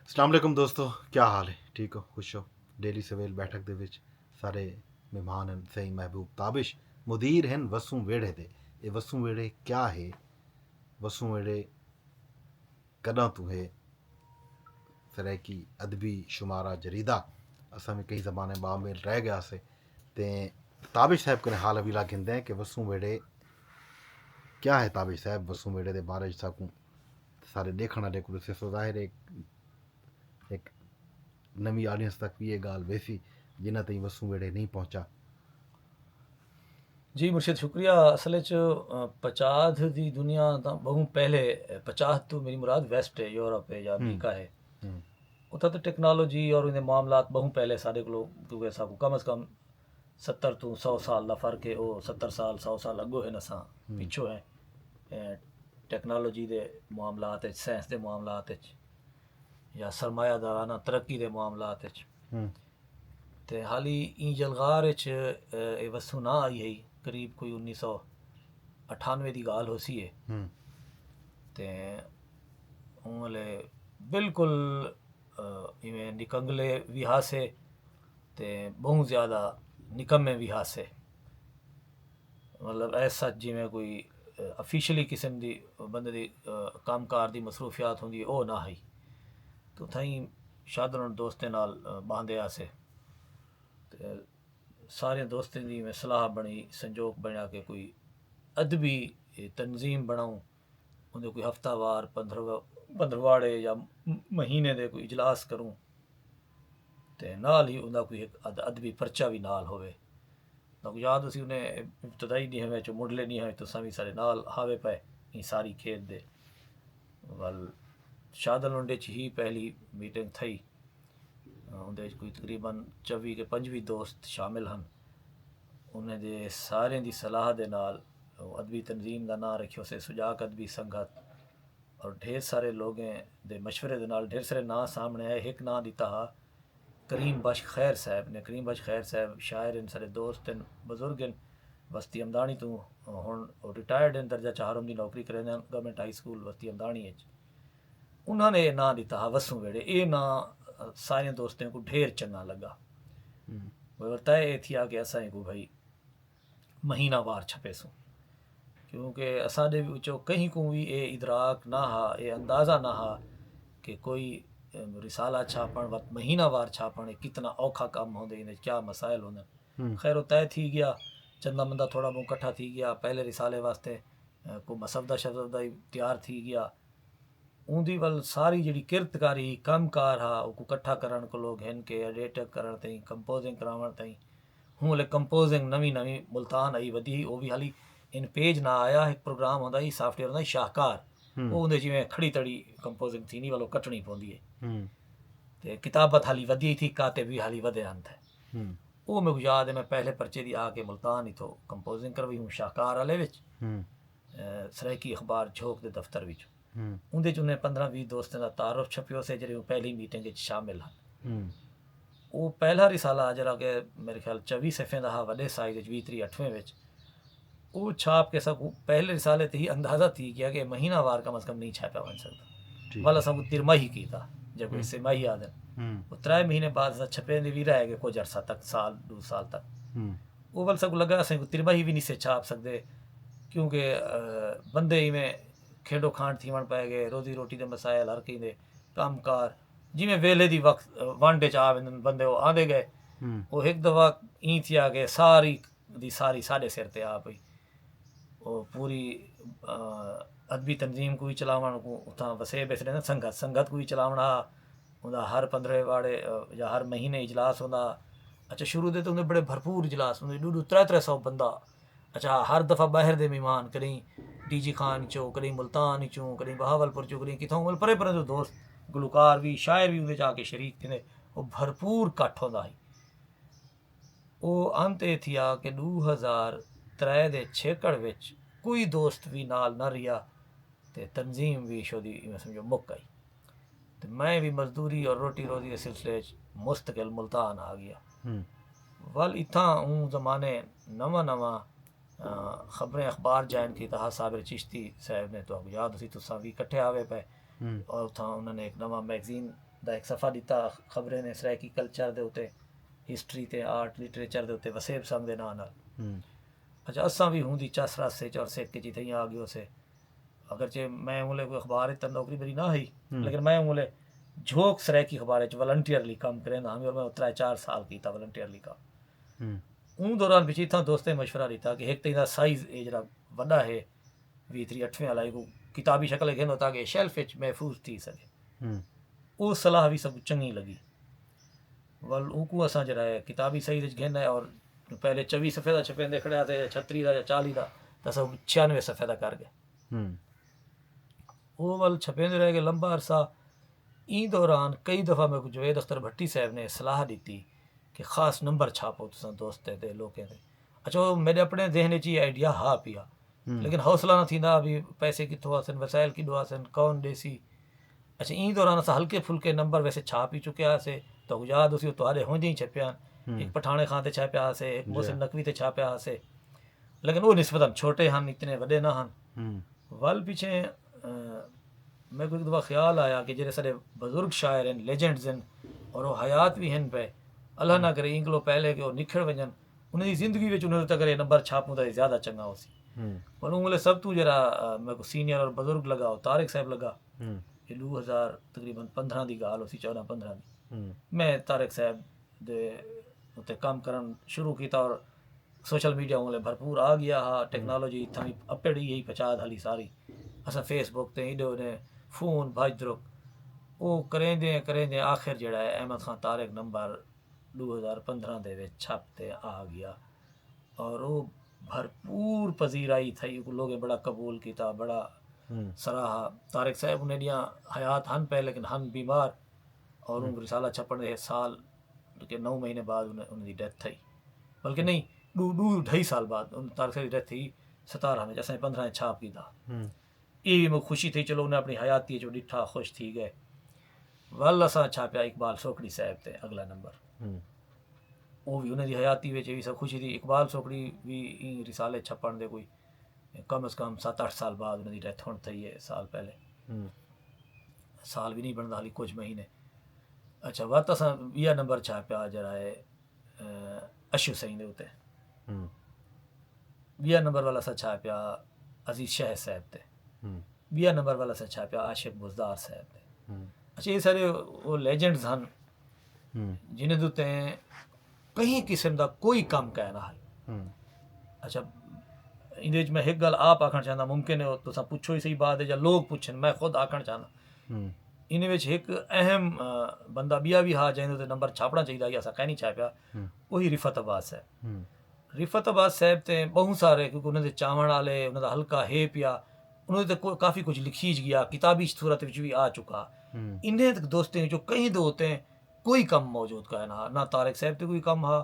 अस्सलाम वालेकुम दोस्तों, क्या हाल है? ठीक हो, खुश हो? डेली सवेल बैठक ਦੇ ਵਿੱਚ ਸਾਰੇ ਮਹਿਮਾਨ ਹਨ। ਸਹੀ ਮਹਿਬੂਬ ਤਾबिश मुदीर हैं वसू वेड़े दे। ये वसू वेड़े क्या है? वसू वेड़े कदा तू है सरे की अदबी शुमारा जरीदा असा में कई ज़माने बामेल रह गया से ते ताबिश साहब कने हाल अभी ला कहते हैं कि वसू वेड़े क्या है। ताबिश साहब वसू वेड़े दे बारे साकू सारे देखण वाले को से ज़ाहिर है एक नवी ऑडियंस तक भी ये गाल वैसी जिन्हें तई वसू वेड़े नहीं पहुंचा। जी मुर्शिद शुक्रिया। असल पचास दी दुनिया ਤਾਂ बहु पहले 50 तो मेरी मुराद वेस्ट है, यूरोप है या हम्म अमरीका है। हम्म उतना तो टेक्नोलॉजी और उन्हें मामलात बहु पहले सारे को क्योंकि साकू कम अज़ कम 70 तो 100 साल का फ़र्क है। वो 70 साल 100 साल अगो है असां हम्म पिछो है टेक्नोलॉजी के मामलात साइंस के मामलात या सरमायादाराना तरक्की के मामलात। हम्म तो हाली ई जलगार वसू ना आई है करीब कोई 1998 की गाल हो सी है। हम्म ते उंगले बिल्कुल इवें निकंगले भी हासे ते बहुत ज़्यादा निकम्मे भी हासे। मतलब ऐसा जिमें कोई ऑफिशियली किस्म की बंदे की कामकार की मसरूफियात होंगी वो ना है। तो थी शादन दोस्तें नाल बांधे आसे ते सारे दोस्तें की में सलाह बनी संजोग बनया कि कोई अदबी तनजीम बनाऊँ। उनके कोई हफ्तावार पंद्रवाड़े या महीने दे कोई इजलास करूँ ते नाल ही उनका कोई एक अदबी पर्चा भी नाल होवे। तो याद उसी उन्हें इब्तदाई नहीं है जो मुढ़ले नहीं है तो सभी सारे नाल हावे पे ई सारी खेत दे वल शादल उंडे च ही पहली मीटिंग थी। उनके कोई तकरीबन 24 के 25 दोस्त शामिल हैं। उन्हें दे सारे की सलाह दे नाल अदबी तनजीम का नाम रखियो से सुजाक अदबी संगत और ढेर सारे लोगों के मशवरे के नाल ढेर सारे नाम सामने आए। एक नाम दिता हा करीम बख्श खैर साहब ने। करीम बख्श खैर साहब शायर इन सारे दोस्त इन बजुर्ग इन बस्ती अमदानी तो हूँ रिटायर्ड इन दर्जा 4 की नौकरी करें गवर्नमेंट हाई स्कूल बस्ती अमदानी। उन्होंने ये नाम दिता हा वसू वेड़े। ये नाम सारे दोस्तों को ढेर चंगा लगा। वो तय थी कि असा को भाई महीनावार छपे सूँ क्योंकि असांजे विचों कहीं को भी ये इदराक ना हा ये अंदाज़ा ना हा कि कोई रिसाला छापण व महीनावार छापण कितना औखा काम होंदे इन क्या मसाइल होंदे। हम्म खैर वो तय थी गया। चंदा मंदा थोड़ा बहुत कट्ठा थी गया। पहले रिसाले वास्ते को मसवदा शवदा तैयार थी गया। उनकी वल सारी जी किरतकारी कमकार हा वो कट्ठा करण को लोग हैं के एडिट करण तई कंपोजिंग करावण तई हूँ ले कंपोजिंग नवी नवी मुल्तान आई वधी वो भी हाली इन पेज ना आया। एक प्रोग्राम होंदा ही सॉफ्टवेयर होंदा शाहकार वो उनके जिमें खड़ी तड़ी कंपोजिंग थी नहीं वालो कटनी पौंदी है। हम्म ते किताबत हाली वधी थी काते भी हाली वधे अंत है। हम्म वो मेरे को याद है मैं पहले पर्चे दी आके मुल्तान ही तो कंपोजिंग करवाई हूँ शाहकार वाले विच हम्म सरायकी अखबार झोंक दे दफ्तर विच। हम्म उनके उन्हें 15-20 दोस्तों का तारुफ छपियो से जो पहली मीटिंग शामिल हैं। हम्म वो पहला रिसाला जरा कि मेरे ख्याल 24 सफ़े का वे साइज 20-8वें विच वो छाप के सब पहले रिसाले ते ही अंदाज़ा थी गया कि महीनावार कम अज़ कम नहीं छापा वन सकता। ठीक वाला है। सब तिरमाही की था जब हम्म इससे माही आदन हम्म वो 3 महीने बाद छपे भी रह गए कुछ अरसा तक साल 2 साल तक। हम्म वो वाल सब लगा असें तिरमाही भी नहीं से छाप सकते क्योंकि बंदे ही में खेडो खांड थी वन पै गए। रोज़ी रोटी के मसायल हर कहीं दे काम कार जिमें वेले दी वक्त वांडे च आ बंदे वो आंदे गए। हम्म वो एक दफ़ा ई थी आ गए सारी दी सारी साढ़े सिर ते आ पई। वो पूरी अदबी तंजीम को भी चलावन को उतना वसे बेसरे न संगत संगत को भी चलावना उनका हर 15 वाड़े या हर महीने इजलास होंदा। अच्छा शुरू दे तो उन्हें बड़े भरपूर इजलास उन्हें 200-300 बंदा। अच्छा हर दफ़ा बाहर दे मेहमान कहीं डीजी खान चो कहीं मुल्तान चो कहीं बहावलपुर चो कहीं कितों मतलब परे परे जो दोस्त गुलकार भी शायर भी उन्हें जाके शरीक थे। वो भरपूर कट्ठ होंदा ही। वो अंत ये थी कि 2003 दे छेकड़ विच कोई दोस्त भी नाल न रिहा ते तंजीम भी शोदी समझो मुक आई। तो मैं भी मजदूरी और रोटी रोजी के सिलसिले मुस्तकिल मुल्तान आ गया। हम्म वल इतना हूँ ज़माने नवा नवा खबरें अखबार जाइन की तहा साबिर चिश्ती साहब ने तो याद उसी तुसा भी इकट्ठे आवे पे हम्म और उथा उन्होंने एक नवा मैगजीन ਦਾ ਇੱਕ ਸਫਾ ਦਿੱਤਾ ਖਬਰੇ ਨੇ ਸਰਾਇਕੀ ਕਲਚਰ ਦੇ ਉੱਤੇ ਹਿਸਟਰੀ ਤੇ ਆਰਟ ਲਿਟਰੇਚਰ ਦੇ ਉੱਤੇ ਵਸੇਬ ਸੰਗ ਦੇ ਨਾਂ ਨਾਲ अच्छा असां भी हूंदी चस रास्ते चौर सेक जी थी आ गयो से अगरचे मैं उंगले कोई अखबार त नौकरी मेरी ना ही लेकिन मैं उंगले झोंक सरायकी अखबार वॉलंटियरली कम करें और मैं 3-4 साल किया वॉलंटियरली का उन दौरान भी इतना दोस्तें मशवरा दिता कि एक तो साइज़ ये जरा वड्डा है 20-8वें वाला को किताबी शक्ल घेनो ताकि शेल्फ महफूज थी सके वो सलाह भी सब चंगी लगी वल उनको असां जरा किताबी साइज़ घेना है और पहले 24 सफ़े का छपेंदे खड़ा थे 36 का या 40 का तो सब 96 सफ़े का कर गए वो वल छपेंदे रह गए लंबा अरसा ई दौरान कई दफ़ा मेरे को जवेद अख्तर भट्टी साहब ने सलाह दी कि ख़ास नंबर छापो तुम दोस्तें ते लोकें ते अच्छा वो मेरे अपने जहन च आइडिया हा पिया लेकिन हौसला न थींदा अभी पैसे कितों आसन वसाइल किॾो आसन कौन देसी अच्छा ई दौरान असां हल्के फुल्के नंबर वैसे छाप ही चुकिया से तो याद उसी तुहारे होंदे ही छपिया एक पठाने खां ते छापिया से एक मुस्लिम नकवी ते छापिया से लेकिन वो निस्बतन छोटे हन इतने वॾे ना हन वल पीछे मेरे को एक दफ़ा ख्याल आया कि जेरे सारे बुजुर्ग शायर हैं लेजेंड्स हैं और वो हयात भी हैं पे अल्लाह ना करे इंकलो पहले कि वो निखड़ वजन उन्हें ज़िंदगी में उन्हें तक ये नंबर छापूं तो ज़्यादा चंगा हो सी पर उंगले सब तू जरा मेरे को सीनियर और बुजुर्ग लगा हो तारिक साहब लगा ये 2000 तकरीबन 15 की गाल हो सी 14-15 की मैं तारिक साहब दे उत्ते काम करन शुरू किया और सोशल मीडिया उंगले भरपूर आ गया हा टेक्नोलॉजी थी अपेड़ी यही पचाद हली सारी असां फेसबुक ते इडो ने फ़ोन भाजद्रुक वो करेंदे आखिर जड़ा है अहमद खान तारिक नंबर 2015 दे विच छापते आ गया और वो भरपूर पजीराई थी लोगों बड़ा कबूल किया बड़ा सराहा तारिक साहब उन्हें दिया हयात हन पे लेकिन हन बीमार और उन रिसाला छपण दे साल के 9 महीने बाद उनकी डेथ थी बल्कि नहीं 2-2.5 साल बाद उन तारिक साहब की डेथ थी 17 में असां 15 छाप की था ये भी मुझे खुशी थी चलो उन्हें अपनी हयाती जो डिठा खुश थी गए वल असां छापिया इकबाल सोकड़ी साहब ते अगला नंबर वो भी उन्हें हयाती में भी सब खुशी थी इकबाल सोकड़ी भी ई रिसाले छपण दे कोई कम अज़ कम 7-8 साल बाद उन्हें डेथ होने थी है साल पहले साल भी नहीं बनता हाली कुछ महीने अच्छा वत असां 20 नंबर छापिया जरा है अशु सईं दे उते 20 नंबर वाला असां छापिया अज़ीज़ शाह साहब ते 20 नंबर वाला असां छापिया आशिक बुज़दार साहब ते अच्छा ये सारे वो लेजेंड्स हन जिन्हें दे उत्ते कहीं किस्म का कोई कम कहना है अच्छा इंदे मैं एक गल आप आखना चाहना मुमकिन है तुसा पुछो ही सही बात है या लोग पुछन मैं खुद आखना चाहना इन विच एक अहम बंदा बिया भी हा जैसे नंबर छापना चाहिए असा कह नहीं छापिया वही रिफत अब्बास है रिफत अब्बास साहब ते बहुत सारे क्योंकि उन्होंने चावण वाले उन्होंने हल्का है पिया उन्होंने तो काफ़ी कुछ लिखी गया किताबी सूरत भी आ चुका इन्हें तक दोस्तें जो कई दो होते हैं कोई कम मौजूद का है ना तारिक साहब ते कोई कम हा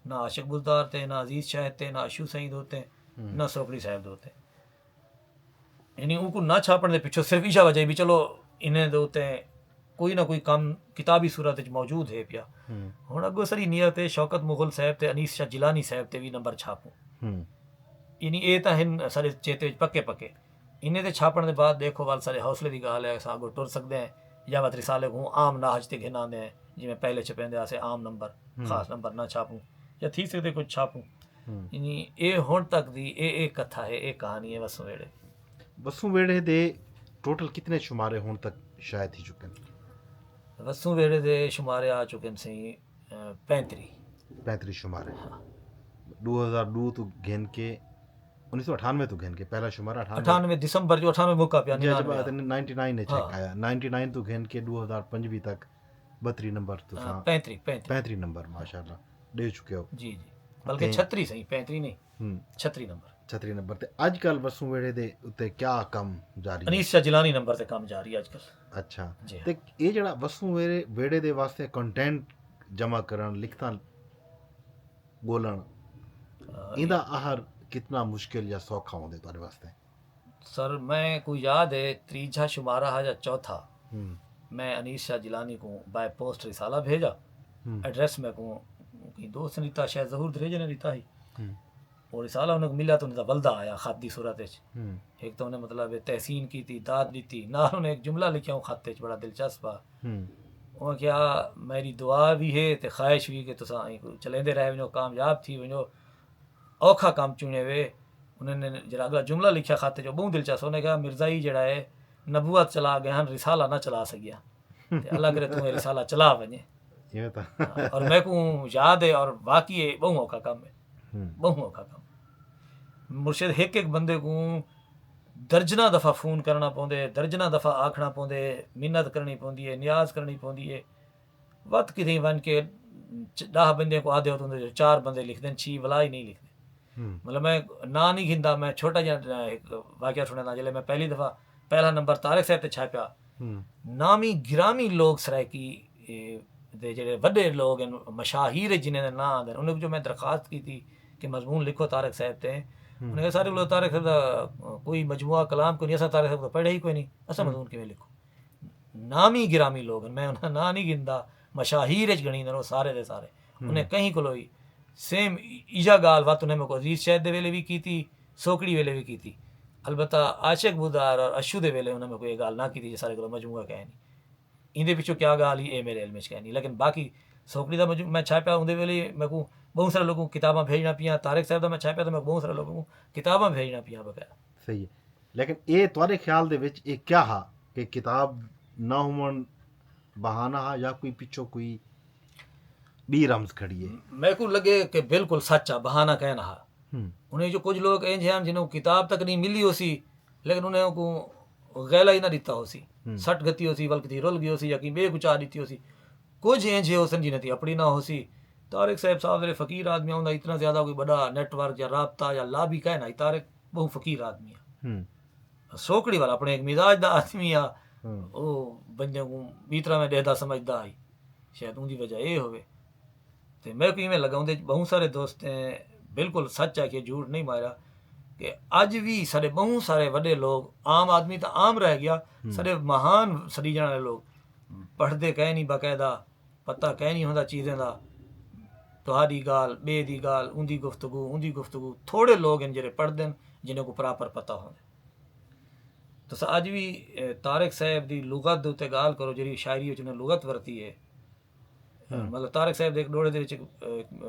ना आशिक बुज़दार थे ना अजीज़ शाह थे ना अशू सईद होते ना सोकड़ी साहब होते यानी उनको ना छापने के पिछो सिर्फ इशा वजह भी चलो इन्हें दे उत्ते कोई ना कोई कम किताबी सूरत मौजूद है पिया हुण अगो सरी नियत है शौकत मुगल साहब ते अनीस शाह जिलानी साहब ते भी नंबर छापूं यानी ये तो हैं सारे चेते पक्के इन्हें ते छापण के बाद देखो वाल सारे हौसले की गाल है असां अगो टुर सकते हैं या वत रिसाले को आम नाहज ते घिन आंदे हैं जिमें पहले छपेंदे आसे आम नंबर खास नंबर ना छापूं या थी सकते कुछ छापूं यानी ये हुण तक दी ये कथा है ये कहानी है वसू वेड़े दे टोटल कितने शुमारे हुण तक शायद थी चुके हैं वसू वेड़े दे शुमारे आ चुके हैं सही 35 शुमारे 2002 तो घेन के 1998 तो घेन के पहला शुमारा 98 दिसंबर जो 98 मुका पिया 99 ने चेक आया 99 तो घेन के 2005 तक 32 नंबर तो 35 नंबर माशाल्लाह दे चुके हो जी बल्कि 36 सही 35 नहीं 36 नंबर ते आजकल वसू वेड़े दे उत्ते क्या काम जारी अनीस शाह जिलानी नंबर ते काम जारी आजकल अच्छा ते ये जड़ा वसू वेड़े दे वास्ते कंटेंट जमा करन लिखता बोलन इंदा आहर कितना मुश्किल या सौखा होंदे तारे वास्ते सर मैं को याद है तीजा शुमारा हा या चौथा मैं अनीस शाह जिलानी को बाय पोस्ट रिसाला भेजा एड्रेस में को की दोस्त ने दिता शायद जहूर दरेजे ने दिता ही और रिसाला उन्हें मिला तो उनका बल्दा आया खत दी सूरत एक तो उन्हें मतलब तहसीन की थी दाद दी थी ना उन्हें एक जुमला लिखा खत बड़ा दिलचस्प उन क्या मेरी दुआ भी है ते ख्वाहिश भी कि तुसां चलेंदे रह वञो, कामयाब थी वञो, औखा कम चुने वे। उन्होंने जरा अगला जुमला लिखा खाते जो बहुत दिलचस्प, उन्हें कहा मिर्ज़ाई जड़ा है नबूवत चला गया हन, रिसाला ना चला सकिया, ते अल्लाह करे तुम्हें रिसाला चला वञे। ये तो और मैं को याद है और वाकई है बहुत औखा कम है, बहुत औखा कम। मुर्शिद एक एक बंदे को दर्जना दफ़ा फ़ोन करना पौंदे, दर्जना दफ़ा आखना पौंदे, मिन्नत करनी पौंदी है, नियाज करनी पौंदी है। वत कितें वन के 10 बंदे को आदे होते होंदे 4 बंदे लिखते हैं, 6 भला ही नहीं लिखते। मतलब मैं ना नहीं गिनदा, मैं छोटा जिहा एक वाक़या सुना जिसले मैं पहली दफ़ा पहला नंबर तारिक साहब ते छापया, नामी गिरामी लोग सराइकी दे जेह्ड़े वड्डे लोग हैं मशाहीर जिन्हें दे नां आंदे उन्हें जो मैं दरखास्त की थी कि मजमून लिखो तारिक साहब ते, उन्हें कहा सारे लोग तारिक साहब दा कोई मजमुआ कलाम कोई नहीं, असा तारिक साहब तो पढ़े ही कोई नहीं, असा मजमून किवें लिखो। नामी गिरामी लोग मैं उन्हें ना नहीं गिनदा, मशाहीर च गणी सारे दे सारे। उन्हें कहीं कोई सेम इजा गाल वत उन्हें को अजीज शहद दे वेले भी की थी, सोकड़ी वेले भी की थी। अलबत्ता आशिक बुदार और अशू दे वेले उन्हें कोई गल ना की थी, सारे को मजमुआ कह नहीं इंदे पिछों क्या गाल ही ए मेरे इल्म च कह नहीं। लेकिन बाकी सोकड़ी का मैं छापया उनके वेले मैं को बहुत सारे लोगों को किताबां भेजना पिया, तारिक साहब का मैं छापया तो मैं बहुत सारे लोगों को किताबां भेजना पिया बकाया। सही है, लेकिन ये तुहारे ख्याल दे विच ये क्या हा कि किताब ना होवन बहाना हा या कोई पिछो कोई बी रमज खड़ी है? मेरे को लगे कि बिल्कुल सच आ, बहाना कहना हा। उन्हें जो कुछ लोग इंज हैं जिन्होंने किताब तक नहीं मिली हो सी, लेकिन उन्हें को गैला ही ना दिता हो सी, सट गती हो सी, बल्कि थी रुल गई हो सी या कि बे कुछ आ दी हो सी। कुछ इंज हो सन जिन्हें थी अपनी ना हो सी। तारिक साहब साहब जरे फ़कीर आदमी होंदा, इतना ज़्यादा कोई बड़ा नेटवर्क या राबता या लाभी कह ना, तारिक बहुत फ़कीर आदमी है। सोकड़ी वाला अपने एक मिजाज दा आदमी आ, वो बंदे को बी तरह में देदा समझदा आई, शायद उनकी वजह ये होवे। तो मैं को इवें लगा उनके बहुत सारे दोस्त हैं, बिल्कुल सच है कि झूठ नहीं मारा, कि अज भी सारे बहुत सारे वड्डे लोग, आम आदमी तो आम रह गया, सारे महान सरीजण वाले लोग पढ़ते कह नहीं, बाकायदा पता कह नहीं होंदा चीज़ें का, तुहारी गाल बे दी गाल उंदी गुफ्तगू, थोड़े लोग हैं जेह्ड़े पढ़ते हैं जिन्हें को प्रॉपर पता होंदा। तो अज भी तारिक साहब की लुगत दे उत्ते गाल करो, जी शायरी उन्हें लुगत वरती है। मतलब तारिक साहब एक डोड़े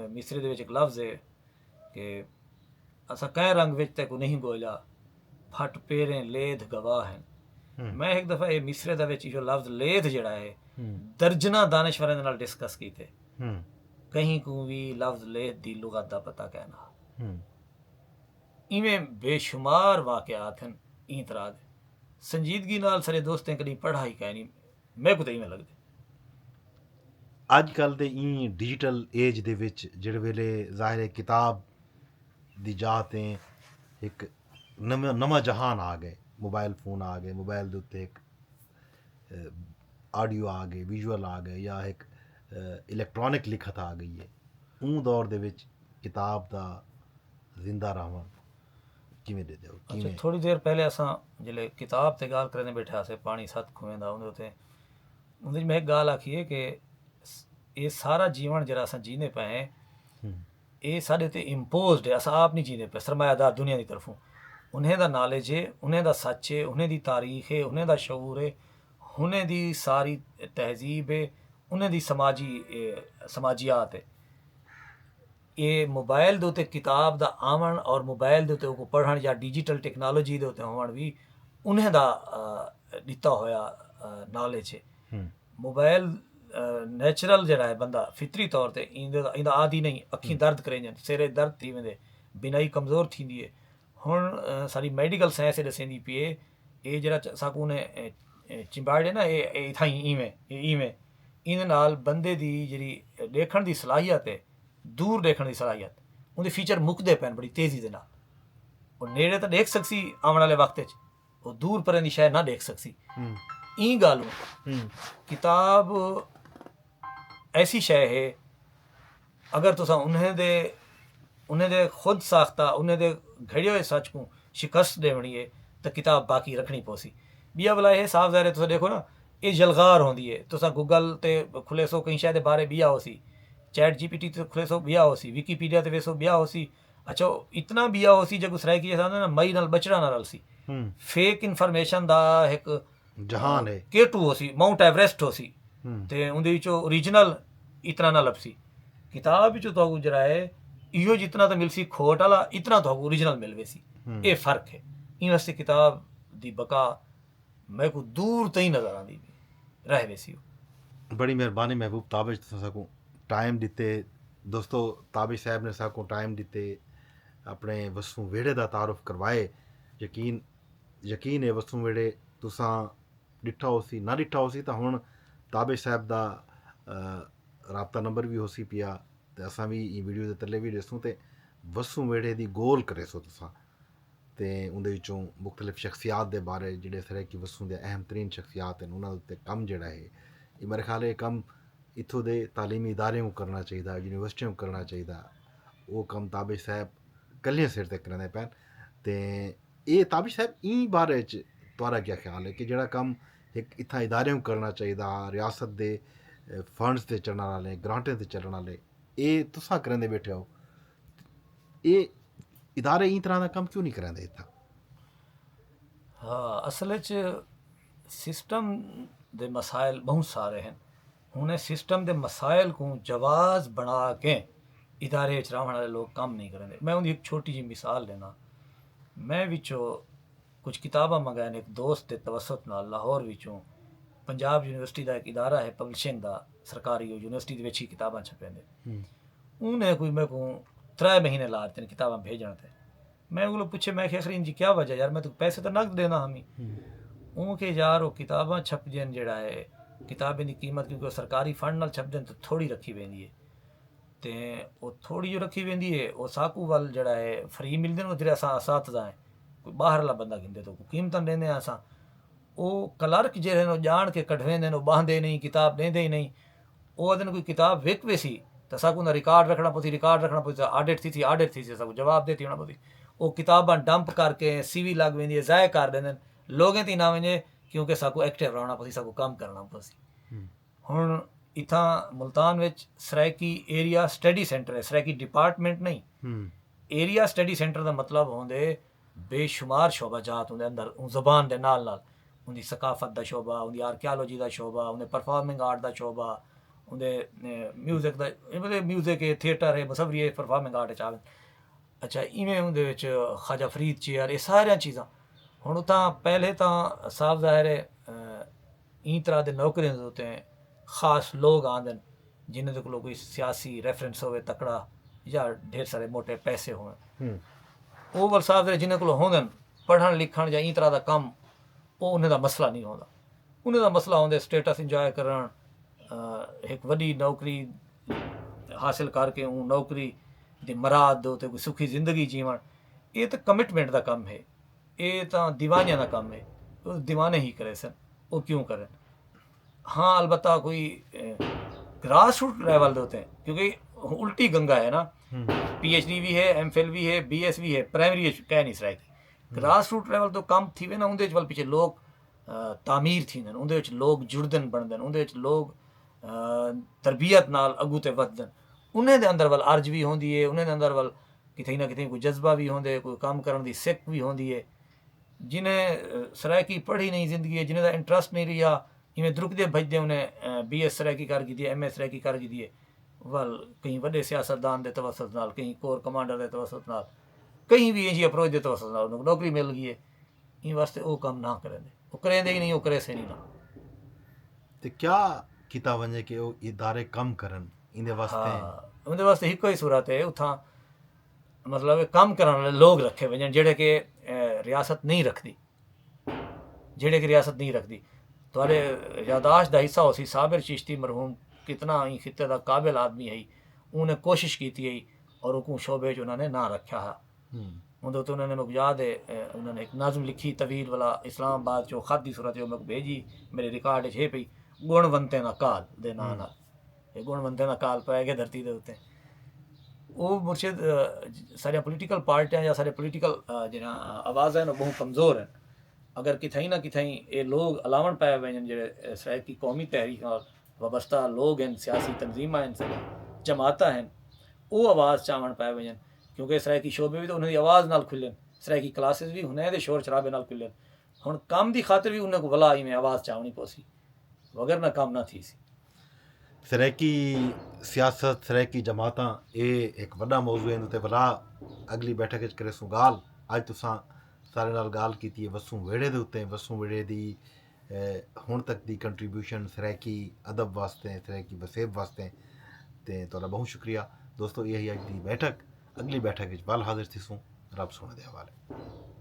मिसरे दे एक लफ्ज़ है कि असा कै रंग विच ते को नहीं बोला, फट पेरें लेध गवाह हैं। मैं एक दफ़ा ये मिसरे दा विच जो लफ्ज़ लेध जड़ा है दर्जना दानिशवरां दे नाल डिस्कस कीते, कहीं को भी लफ्ज़ लेध दी लुगत दा पता कहना। इवें बेशुमार वाक़यात हैं ई तरह दे, संजीदगी नाल सारे दोस्तें कभी पढ़ाई कह नहीं, मैं कुछ इवें लगदे। अजकल दे ई डिजिटल एज दे विच जिहड़े वेले ज़ाहिर है किताब दी जात है, एक नवा जहान आ गए, मोबाइल फोन आ गए, मोबाइल दे उत्ते एक ऑडियो आ गए, विजुअल आ गए, या एक इलैक्ट्रॉनिक लिखत आ गई है। उन दौर दे विच किताब दा जिंदा रहवन किवें दे दिओ? अच्छा, थोड़ी देर पहले असां जिले किताब ते गाल करने बैठा से पानी सत खुएं दा उंदे उत्ते उंदे मैं एक गाल आखी है कि ये सारा जीवन जरा असां जीने पे हैं, ये साढ़े ते इम्पोज्ड है, असां आप नहीं जीने पे, सरमायादार दुनिया की तरफों। उन्हें दा नॉलेज है, उन्हें दा सच है, उन्हें दी तारीख है, उन्हें दा शऊर है, उन्हें दी सारी तहजीब है, उन्हें दी समाजियात है। ये मोबाइल दे उत्ते किताब दा आवन और मोबाइल दे उत्ते को पढ़न या डिजिटल टेक्नोलॉजी दे उत्ते होवन भी उन्हें दा दिता होया नॉलेज है। मोबाइल नेचुरल जड़ा है बंदा फितरी तौर पर इंदा आदि नहीं, अखी दर्द करें, सिरे दर्द थी वेंदे, बिनाई कमज़ोर थींदी है। हुण सारी मेडिकल साइंस दसेंदी पई है ये जरा साकू ने चिंबाड़े ना ये इथाई इवें इन नाल बंदे दी जिहड़ी देखण दी सलाहियत है, दूर देखण दी सलाहियत, उनके फीचर मुकदे पैन बड़ी तेज़ी दे नाल। वो नेड़े तो देख सकसी आने वाले वक्त च, वो दूर परें दी शायद ना देख सकसी। ई गल किताब ऐसी शय है, अगर तुसा उन्हें दे खुद साख्ता उन्हें दे घड़े हुए सच को शिकस्त देवनी है तो किताब बाकी रखनी पोसी। बिया भला है साफ ज़ाहिर है, तुसा देखो ना ये जलगार होंदी है, तुसा गूगल ते खुले सो कहीं शायद बारे बिया हो सी, चैट जीपीटी ते खुले सो बिया हो सी, विकीपीडिया ते वेसो बिया हो सी। अच्छा इतना बिया हो सी जो सराय की ना मई नाल बचड़ा ना रल सी, फेक इन्फॉर्मेशन दा एक जहान है, केटू हो सी, माउंट एवरेस्ट हो सी, ਤੇ ਉਹਦੇ ਵਿੱਚੋਂ ਓਰੀਜਨਲ ਇਤਨਾ ਨਾ ਲੱਭਸੀ ਕਿਤਾਬ ਵਿੱਚੋਂ ਤੁਹਾਨੂੰ ਜਿਹੜਾ ਹੈ ਇਹੋ ਜਿਤਨਾ ਤਾਂ ਮਿਲਸੀ ਖੋਟ ਵਾਲਾ ਇਤਨਾ ਤੁਹਾਨੂੰ ਓਰੀਜਨਲ ਮਿਲਵੇ ਸੀ ਇਹ ਫਰਕ ਹੈ ਇਹ ਵਾਸਤੇ ਕਿਤਾਬ ਦੀ ਬਕਾ ਮੈਂ ਕੋ ਦੂਰ ਤਾਈਂ ਨਜ਼ਰ ਆਉਂਦੀ ਰਹਿ ਵੇ ਸੀ बड़ी मेहरबानी महबूब ताबिश साकू टाइम दिते दोस्तों ताबिश साहब ने साकू टाइम दिते अपने वसू वेड़े का तारुफ करवाए यकीन है वसू वेड़े तुसा डिठा हो सी ना डिठा हो सी तो हुण ताबिश साहब का राबता नंबर भी हो सी पिया ते असां भी वीडियो के थल्ले भी ॾिसूं ते वसू वेड़े की गोल करे सो तुसा ते उहदे विचों मुख्तलिफ शख्सियात के बारे जिहड़े सरैकी वसू के अहम तरीन शख्सियात हैं उन्होंने उत्ते कम जिहड़ा है ਇਹ ਮੇਰੇ ਖਿਆਲ ਇਹ ਕੰਮ ਇੱਥੋਂ ਦੇ ਤਾਲੀਮੀ ਇਦਾਰਿਆਂ ਨੂੰ ਕਰਨਾ ਚਾਹੀਦਾ ਯੂਨੀਵਰਸਿਟੀਆਂ ਨੂੰ ਕਰਨਾ ਚਾਹੀਦਾ ਉਹ ਕੰਮ ਤਾबिश ਸਾਹਿਬ ਕੱਲੇ ਸਿਰ ਤੇ ਕਰਨੇ ਪੈਣ ਤੇ ਇਹ ਤਾबिश ਸਾਹਿਬ ਇਹ ਬਾਰੇ ਚ ਤੁਹਾਡਾ ਕੀ ਖਿਆਲ ਹੈ ਕਿ ਜਿਹੜਾ ਕੰਮ ਇੱਕ ਇੱਥਾਂ ਇਦਾਰਿਆਂ ਨੂੰ ਕਰਨਾ ਚਾਹੀਦਾ ਰਿਆਸਤ ਦੇ ਫੰਡਸ ਤੇ ਚੱਲਣ ਵਾਲੇ ਗ੍ਰਾਂਟਾਂ ਤੇ ਚੱਲਣ ਵਾਲੇ ਇਹ ਤੁਸੀਂ ਕਰਦੇ ਬੈਠੇ ਹੋ ਇਹ ਇਦਾਰੇ ਇਹ ਤਰ੍ਹਾਂ ਦਾ ਕੰਮ ਕਿਉਂ ਨਹੀਂ ਕਰਾਂਦੇ ਇੱਥਾਂ ਹਾਂ ਅਸਲ 'ਚ ਸਿਸਟਮ ਦੇ ਮਸਾਇਲ ਬਹੁਤ ਸਾਰੇ ਹਨ ਹੁਣ ਇਹ ਸਿਸਟਮ ਦੇ ਮਸਾਇਲ ਨੂੰ ਜਵਾਜ਼ ਬਣਾ ਕੇ ਇਦਾਰੇ 'ਚ ਰਹਿਣ ਵਾਲੇ ਲੋਕ ਕੰਮ ਨਹੀਂ ਕਰਦੇ ਮੈਂ ਉਹਦੀ ਇੱਕ ਛੋਟੀ ਜਿਹੀ ਮਿਸਾਲ ਲੈਣਾ ਮੈਂ ਵਿੱਚੋਂ ਕੁਝ ਕਿਤਾਬਾਂ ਮੰਗਾਈਆਂ ਨੇ ਇੱਕ ਦੋਸਤ ਦੇ ਤਵਸਤ ਨਾਲ ਲਾਹੌਰ ਵਿੱਚੋਂ ਪੰਜਾਬ ਯੂਨੀਵਰਸਿਟੀ ਦਾ ਇੱਕ ਇਦਾਰਾ ਹੈ ਪਬਲਿਸ਼ਿੰਗ ਦਾ ਸਰਕਾਰੀ ਯੂਨੀਵਰਸਿਟੀ ਦੇ ਵਿੱਚ ਹੀ ਕਿਤਾਬਾਂ ਛਪੇ ਨੇ ਉਹਨੇ ਕੋਈ ਮੇਰੇ ਕੋਲ 3 ਮਹੀਨੇ ਲਾ ਦਿੱਤੇ ਨੇ ਕਿਤਾਬਾਂ ਭੇਜਣ ਤੇ मैं वो पूछे मैं आखिर इनकी क्या वजह यार मैं तो पैसे तो नकद देना हमें वो कि यार वो किताबां छप जन जड़ा है किताबें की कीमत क्योंकि सरकारी फंड नाल छप जन तो थोड़ी रखी वेंदी है तो वो थोड़ी जो रखी वेंदी है वो साकू वाल जड़ा है फ्री मिलते हैं जेह्ड़े असां है कोई बाहरला बंदा गिनदे तो कीमतां देंदे असां वो क्लर्क जेह्ड़े ने जान के कढवेंदे ने बांधे नहीं किताब देंदे ही नहीं वो अदन कोई किताब विक वे सी तो साकू ना रिकॉर्ड रखना पौंदी ऑडिट थी साकू जवाब देती होना पौंदी वो किताबां डंप करके सीवी लग वेंदी है ज़ाय कर देंदे लोगें ती ना वञे क्योंकि साकू एक्टिव रहना पौंदी साकू कम करना पौंदी हुण इत्थां मुल्तान विच सराइकी एरिया स्टडी सेंटर है सराइकी डिपार्टमेंट नहीं एरिया स्टडी सेंटर दा मतलब होंदे बेशुमार शोबाजात उंदे अंदर ज़बान दे नाल नाल उंदी सकाफत दा शोबा उंदी आर्कियोलॉजी दा शोबा उंदे परफॉर्मिंग आर्ट दा शोबा उंदे म्यूजिक दा मतलब म्यूजिक थिएटर है मुसवरी है परफॉर्मिंग आर्ट च आवे अच्छा इवें उहदे विच ख्वाजा फरीद चेयर ये सारियां चीज़ां हुण तां पहले तां साफ ज़ाहिर है ई तरह दे नौकरियां दे उत्ते खास लोग आंदे न जिन्हां दे कोल कोई सियासी रेफरेंस होवे तकड़ा या ढेर सारे मोटे पैसे होण ਉਹ ਵਾਲ ਸਾਹਿਬ ਦੇ ਜਿਨ੍ਹਾਂ ਕੋਲ ਹੁੰਦੇ ਪੜ੍ਹਨ ਲਿਖਣ ਜਾਂ ਇਸ ਤਰ੍ਹਾਂ ਦਾ ਕੰਮ ਉਹ ਉਹਨਾਂ ਦਾ ਮਸਲਾ ਨਹੀਂ ਹੁੰਦਾ ਉਹਨਾਂ ਦਾ ਮਸਲਾ ਹੁੰਦਾ ਸਟੇਟਸ ਇੰਜੋਏ ਕਰਨ ਇੱਕ ਵੱਡੀ ਨੌਕਰੀ ਹਾਸਿਲ ਕਰਕੇ ਉਹ ਨੌਕਰੀ ਦੀ ਮਰਾਦ ਦੇ ਉੱਤੇ ਕੋਈ ਸੁਖੀ ਜ਼ਿੰਦਗੀ ਜੀਵਨ ਇਹ ਤਾਂ ਕਮਿਟਮੈਂਟ ਦਾ ਕੰਮ ਹੈ ਇਹ ਤਾਂ ਦੀਵਾਨਿਆਂ ਦਾ ਕੰਮ ਹੈ ਉਹ ਦੀਵਾਨੇ ਹੀ ਕਰੇ ਸਨ ਉਹ ਕਿਉਂ ਕਰਨ हाँ अलबत्ता कोई ग्रास रूट लेवल दे होते हैं क्योंकि उल्टी गंगा है ना PhD भी है MPhil भी है BS भी है प्राइमरी कह नहीं सके ग्रास रूट लेवल तो कम थी वे ना उनके वल पिछे लोग तामीर थी उनके लोग जुड़दन बनदन उनके लोग तरबियत नाल अगू ते वधदन उन्हें दे अंदर वल अर्ज भी होंदी है उन्हें दे अंदर वल किते ना किते कोई जज्बा भी होंदे कोई काम करन दी सिक भी होंदी है जिन्हें सराइकी पढ़ी नहीं जिंदगी है जिन्हें दा इंटरस्ट नहीं रहा इवें द्रुकदे भजदे उन्हें BS सराइकी कर की MS सराइकी कर की वल कहीं वड्डे सियासतदान के तवसत नाल कहीं कोर कमांडर के तवसत नाल कहीं भी इंजी अप्रोच के तवसत नाल नौकरी मिल गई है इन वास्ते वो काम ना करें वो करें ही नहीं वो करे से नहीं ना तो क्या किता वने कि वो इदारे कम करन इंदे वास्ते उनके वास्ते एक ही सूरत है उथा मतलब काम करने वाले लोग रखे वजन जेड़े कि रियासत नहीं रखती जेड़े कि रियासत नहीं रखती थोड़े यादाश्त का हिस्सा उसी साबिर चिश्ती मरहूम कितना ही खिते का काबिल आदमी है उन्हें कोशिश की थी और उनको शोबे जो उन्होंने ना रखा है उन्होंने तो उन्होंने मुझे याद है उन्होंने एक नाज़म लिखी तवील वाला इस्लामाबाद जो खत की सूरत जो मैं भेजी मेरे रिकॉर्ड है पई गुणवंते ना काल दे ना गुणवंते ना काल पाए गए धरती के उत्ते वो मुर्शिद सारे पोलिटिकल पार्टियां या सारे पोलिटिकल जो आवाज़ है बहुत कमज़ोर हैं अगर किथई ना किथई ये लोग अलावण पाए वे जो सराइकी कौमी तहरीक वाबस्ता लोग हैं सियासी तंजीमां हैं जमाता हैं वो आवाज़ चावण पाए वे क्योंकि सराइकी शोबे भी तो उन्हें आवाज़ नाल खुलन सराइकी क्लासिस भी हुने दे शोर शराबे नाल खुलन हुण काम की खातिर भी उन्हें को वला में आवाज़ चावनी पौसी वगर ना काम ना थी सी सरैकी सियासत सरैकी जमातां ਇਹ ਇੱਕ ਵੱਡਾ ਮੌਜੂ ਹੈ ਤੇ ਭਲਾ ਅਗਲੀ ਬੈਠਕ ਵਿੱਚ ਕਰੇ ਸੋ ਗਾਲ ਅੱਜ ਤੁਸੀਂ ਸਾਰੇ ਨਾਲ ਗਾਲ ਕੀਤੀ ਹੈ ਵਸੂ ਵੇੜੇ ਦੇ ਉੱਤੇ ਵਸੂ ਵੇੜੇ ਦੀ ਹੁਣ ਤੱਕ ਦੀ ਕੰਟਰੀਬਿਊਸ਼ਨ ਸਰੈਕੀ ਅਦਬ ਵਾਸਤੇ ਸਰੈਕੀ ਵਸੇਬ ਵਾਸਤੇ ਤੇ ਤੁਹਾਡਾ ਬਹੁਤ ਸ਼ੁਕਰੀਆ ਦੋਸਤੋ ਇਹ ਹੀ ਅੱਜ ਦੀ ਬੈਠਕ ਅਗਲੀ ਬੈਠਕ ਵਿੱਚ ਵੱਲ ਹਾਜ਼ਰ ਥੀਸੂੰ ਰੱਬ ਸੋਹਣੇ ਦੇ ਹਵਾਲੇ